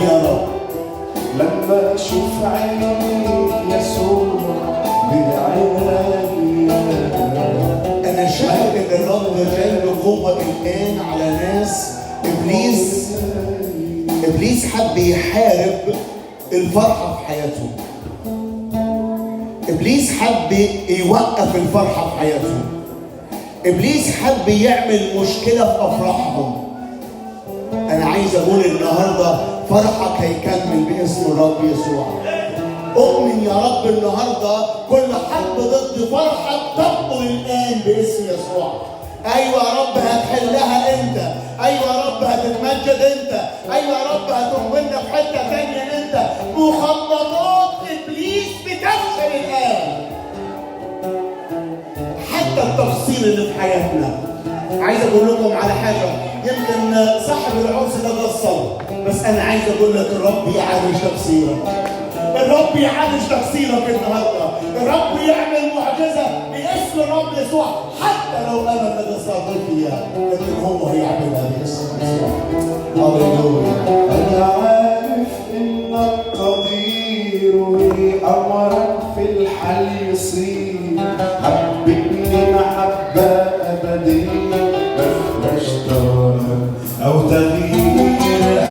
يا رب. لما اشوف عينيك يسوع بعيني، انا شايف ان الرب جاي بقوه الان على ناس. ابليس حب يحارب الفرحه في حياتهم. ابليس حب يوقف الفرحه في حياتهم. ابليس حب يعمل مشكله في افراحهم. انا عايز اقول النهارده فرحك هيكمل باسم الرب يسوع. اؤمن يا رب النهارده كل حرب ضد فرحك تبطل الان باسم يسوع. ايوه يا رب هتحلها انت. ايوه يا رب هتتمجد انت. ايوه يا رب هتقومنا في حته ثانيه انت. مخططات ابليس بتفشل الان. حتى التفصيل اللي في حياتنا. عايز اقول لكم على حاجه، يمكن صاحب العرس ده قصر، بس انا عايز اقول لك الرب يعالج تفسيرك. الرب يعالج تفسيرك النهارده. الرب يعمل معجزه باسم الرب يسوع، حتى لو انا قد صادق فيها، لكن هو هيعملها باسم يسوع. هللويا. انا عارف انك قدير وامرك في الحل يصير.